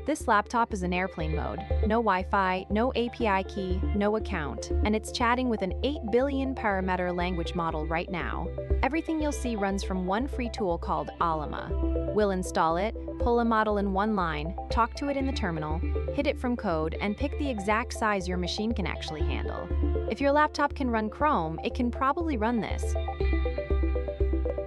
This laptop is in airplane mode. No Wi-Fi, no API key, no account, and it's chatting with an 8 billion parameter language model right now. Everything you'll see runs from one free tool called Ollama. We'll install it, pull a model in one line, talk to it in the terminal, hit it from code, and pick the exact size your machine can actually handle. If your laptop can run Chrome, it can probably run this.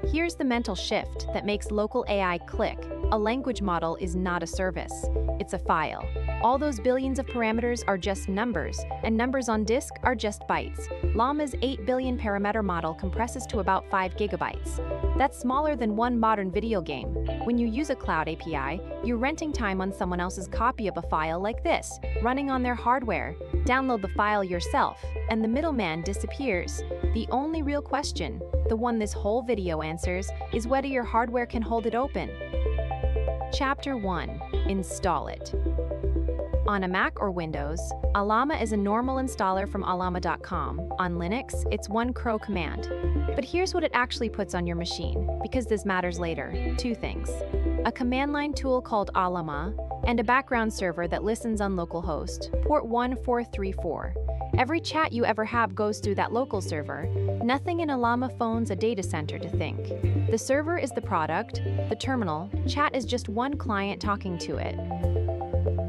Here's the mental shift that makes local AI click. A language model is not a service. It's a file. All those billions of parameters are just numbers, and numbers on disk are just bytes. Llama's 8 billion parameter model compresses to about 5 gigabytes. That's smaller than one modern video game. When you use a cloud API, you're renting time on someone else's copy of a file like this, running on their hardware. Download the file yourself, and the middleman disappears. The only real question, the one this whole video answers, is whether your hardware can hold it open. Chapter 1. Install it. On a Mac or Windows, Ollama is a normal installer from ollama.com. On Linux, it's one crow command. But here's what it actually puts on your machine, because this matters later. 2 things. A command line tool called Ollama, and a background server that listens on localhost, port 1434. Every chat you ever have goes through that local server. Nothing in Ollama phone's a data center to think. The server is the product, the terminal, chat is just one client talking to it.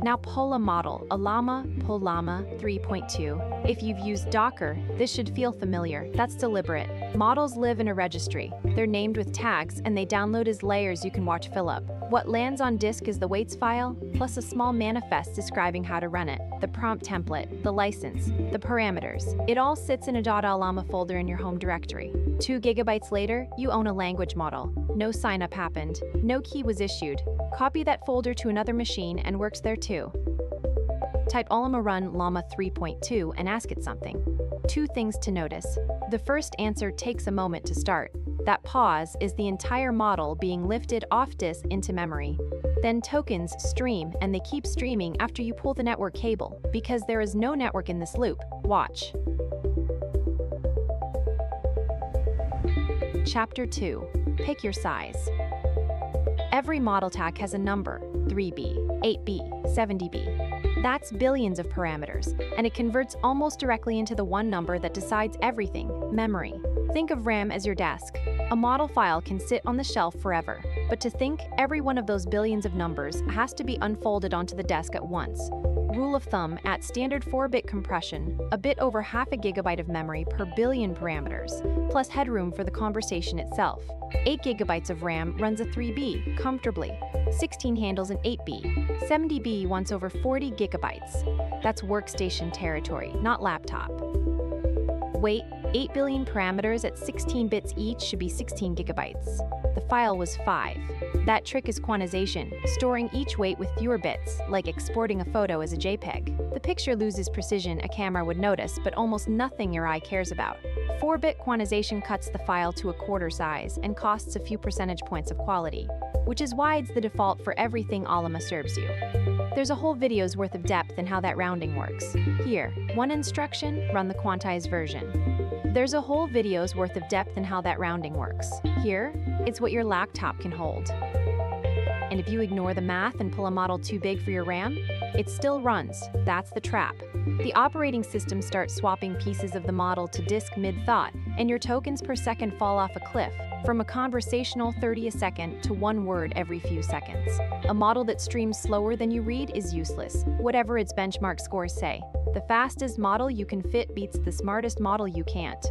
Now pull a model, Ollama, pull Llama 3.2. If you've used Docker, this should feel familiar. That's deliberate. Models live in a registry. They're named with tags, and they download as layers you can watch fill up. What lands on disk is the weights file, plus a small manifest describing how to run it, the prompt template, the license, the parameters. It all sits in a .ollama folder in your home directory. 2 gigabytes later, you own a language model. No sign-up happened. No key was issued. Copy that folder to another machine and works there too. Type Ollama run Llama 3.2 and ask it something. 2 things to notice. The first answer takes a moment to start. That pause is the entire model being lifted off disk into memory. Then tokens stream, and they keep streaming after you pull the network cable, because there is no network in this loop. Watch. Chapter 2. Pick your size. Every model tag has a number, 3B, 8B, 70B. That's billions of parameters, and it converts almost directly into the one number that decides everything, memory. Think of RAM as your desk. A model file can sit on the shelf forever, but to think, every one of those billions of numbers has to be unfolded onto the desk at once. Rule of thumb, at standard 4-bit compression, a bit over half a gigabyte of memory per billion parameters, plus headroom for the conversation itself. 8 gigabytes of RAM runs a 3B, comfortably. 16 handles an 8B. 70B wants over 40 gigabytes. That's workstation territory, not laptop. Wait, 8 billion parameters at 16 bits each should be 16 gigabytes. The file was 5. That trick is quantization, storing each weight with fewer bits, like exporting a photo as a JPEG. The picture loses precision a camera would notice, but almost nothing your eye cares about. 4-bit quantization cuts the file to a quarter size and costs a few percentage points of quality, which is why it's the default for everything Ollama serves you. There's a whole video's worth of depth in how that rounding works. Here, one instruction, run the quantized version. There's a whole video's worth of depth in how that rounding works. Here, it's what your laptop can hold. And if you ignore the math and pull a model too big for your RAM, it still runs. That's the trap. The operating system starts swapping pieces of the model to disk mid-thought, and your tokens per second fall off a cliff, from a conversational 30 a second to 1 word every few seconds. A model that streams slower than you read is useless, whatever its benchmark scores say. The fastest model you can fit beats the smartest model you can't.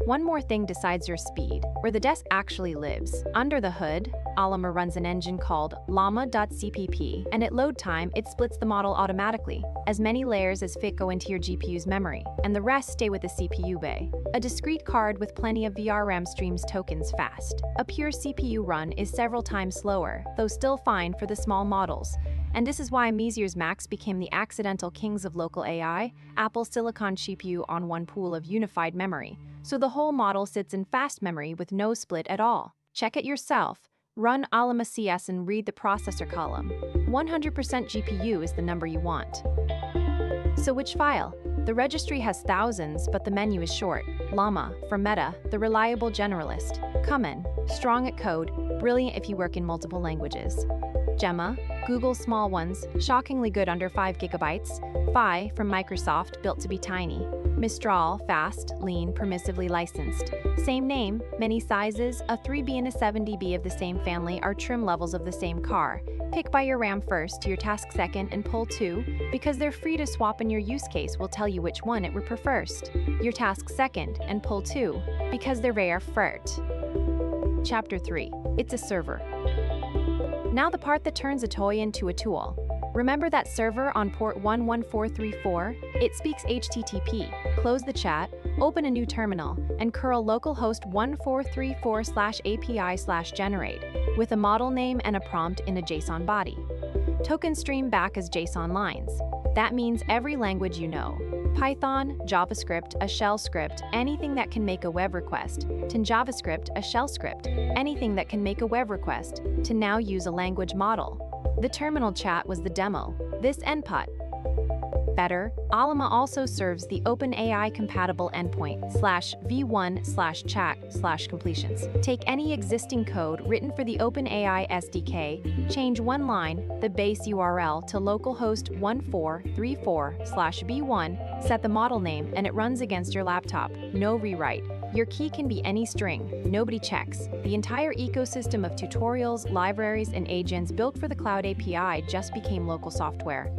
One more thing decides your speed, where the desk actually lives. Under the hood, Ollama runs an engine called llama.cpp, and at load time, it splits the model automatically. As many layers as fit go into your GPU's memory, and the rest stay with the CPU bay. A discrete card with plenty of VRAM streams tokens fast. A pure CPU run is several times slower, though still fine for the small models. And this is why Measier's Macs became the accidental kings of local AI, Apple's silicon GPU on one pool of unified memory. So the whole model sits in fast memory with no split at all. Check it yourself. Run Ollama CS and read the processor column. 100% GPU is the number you want. So which file? The registry has thousands, but the menu is short. Llama, from Meta, the reliable generalist. Common, strong at code, brilliant if you work in multiple languages. Gemma, Google's small ones, shockingly good under 5 gigabytes. Phi, from Microsoft, built to be tiny. Mistral, fast, lean, permissively licensed. Same name, many sizes, a 3B and a 7DB of the same family are trim levels of the same car. Pick by your RAM first, your task second, and pull 2, because they're free to swap and your use case will tell you which one it would prefer first. Your task second, and pull 2, because they're rare first. Chapter 3. It's a server. Now the part that turns a toy into a tool. Remember that server on port 11434? It speaks HTTP. Close the chat, open a new terminal, and curl localhost 1434/API/generate with a model name and a prompt in a JSON body. Tokens stream back as JSON lines. That means every language you know. Python, JavaScript, a shell script, anything that can make a web request, to JavaScript, a shell script, anything that can make a web request, to now use a language model. The terminal chat was the demo. This input. Better, Ollama also serves the OpenAI compatible endpoint /v1/chat/completions. Take any existing code written for the OpenAI SDK, change one line, the base URL, to localhost 1434/v1, set the model name, and it runs against your laptop. No rewrite. Your key can be any string. Nobody checks. The entire ecosystem of tutorials, libraries, and agents built for the Cloud API just became local software.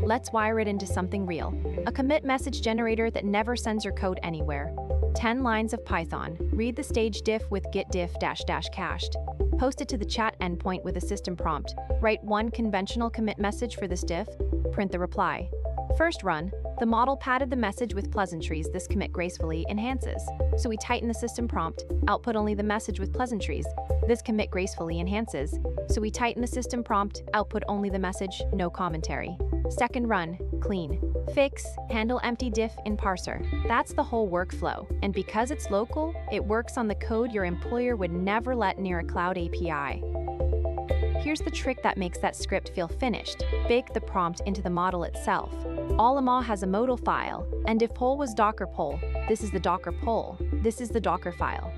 Let's wire it into something real. A commit message generator that never sends your code anywhere. 10 lines of Python. Read the stage diff with git diff -- cached. Post it to the chat endpoint with a system prompt. Write one conventional commit message for this diff. Print the reply. First run. The model padded the message with pleasantries this commit gracefully enhances. So we tighten the system prompt, output only the message with pleasantries. This commit gracefully enhances. So we tighten the system prompt, output only the message, no commentary. Second run, clean. Fix, handle empty diff in parser. That's the whole workflow. And because it's local, it works on the code your employer would never let near a Cloud API. Here's the trick that makes that script feel finished. Bake the prompt into the model itself. Ollama has a modal file, and if poll was Docker poll, this is the Docker poll, this is the Docker file.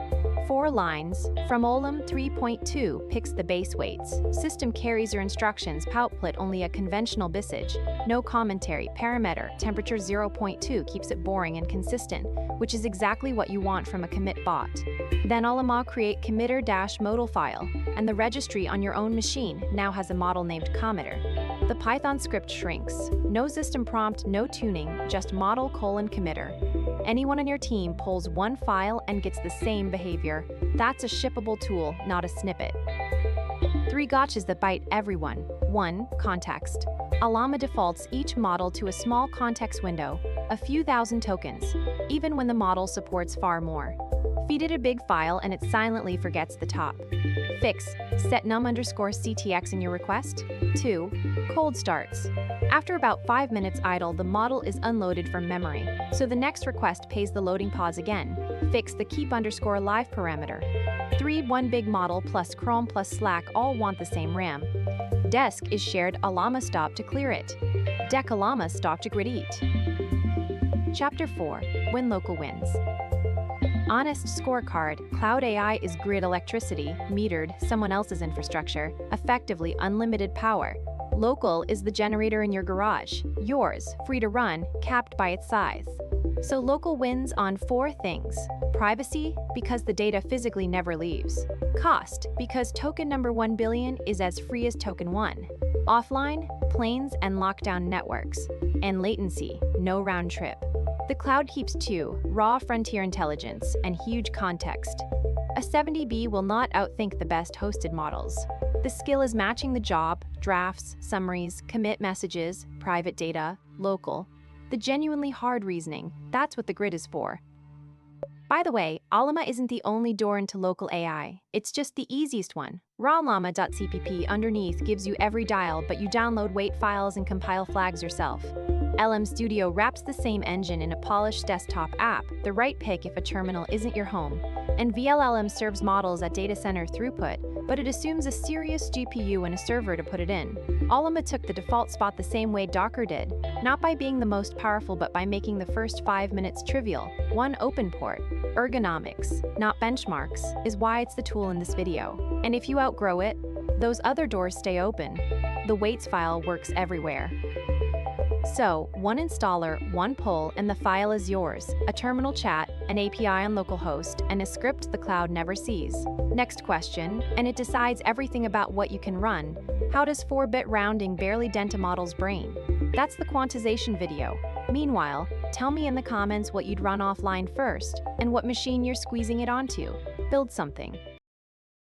4 lines, from Ollama 3.2 picks the base weights. System carries your instructions, output only a conventional message. No commentary, parameter, temperature 0.2 keeps it boring and consistent, which is exactly what you want from a commit bot. Then Ollama create committer-modal file, and the registry on your own machine now has a model named committer. The Python script shrinks. No system prompt, no tuning, just model::committer. Anyone on your team pulls one file and gets the same behavior. That's a shippable tool, not a snippet. 3 gotchas that bite everyone. 1. Context. Ollama defaults each model to a small context window, a few thousand tokens, even when the model supports far more. Feed it a big file and it silently forgets the top. Fix, set num_ctx in your request. 2. Cold starts. After about 5 minutes idle, the model is unloaded from memory, so the next request pays the loading pause again. Fix the keep_live parameter. 3. One big model plus Chrome plus Slack all want the same RAM. Desk is shared Ollama stop to clear it. Deck Ollama stop to grid eat. Chapter 4. When local wins. Honest scorecard, Cloud AI is grid electricity, metered, someone else's infrastructure, effectively unlimited power. Local is the generator in your garage, yours, free to run, capped by its size. So local wins on 4 things. Privacy, because the data physically never leaves. Cost, because token number 1 billion is as free as token 1. Offline, planes and lockdown networks. And latency, no round trip. The cloud keeps 2, raw frontier intelligence, and huge context. A 70B will not outthink the best hosted models. The skill is matching the job, drafts, summaries, commit messages, private data, local. The genuinely hard reasoning, that's what the grid is for. By the way, Ollama isn't the only door into local AI. It's just the easiest one. Rawllama.cpp underneath gives you every dial, but you download weight files and compile flags yourself. LM Studio wraps the same engine in a polished desktop app, the right pick if a terminal isn't your home. And VLLM serves models at data center throughput, but it assumes a serious GPU and a server to put it in. Ollama took the default spot the same way Docker did, not by being the most powerful but by making the first 5 minutes trivial. One open port. Ergonomics, not benchmarks, is why it's the tool in this video. And if you outgrow it, those other doors stay open. The weights file works everywhere. So, one installer, one pull, and the file is yours. A terminal chat, an API on localhost, and a script the cloud never sees. Next question, and it decides everything about what you can run. How does 4-bit rounding barely dent a model's brain? That's the quantization video. Meanwhile, tell me in the comments what you'd run offline first, and what machine you're squeezing it onto. Build something.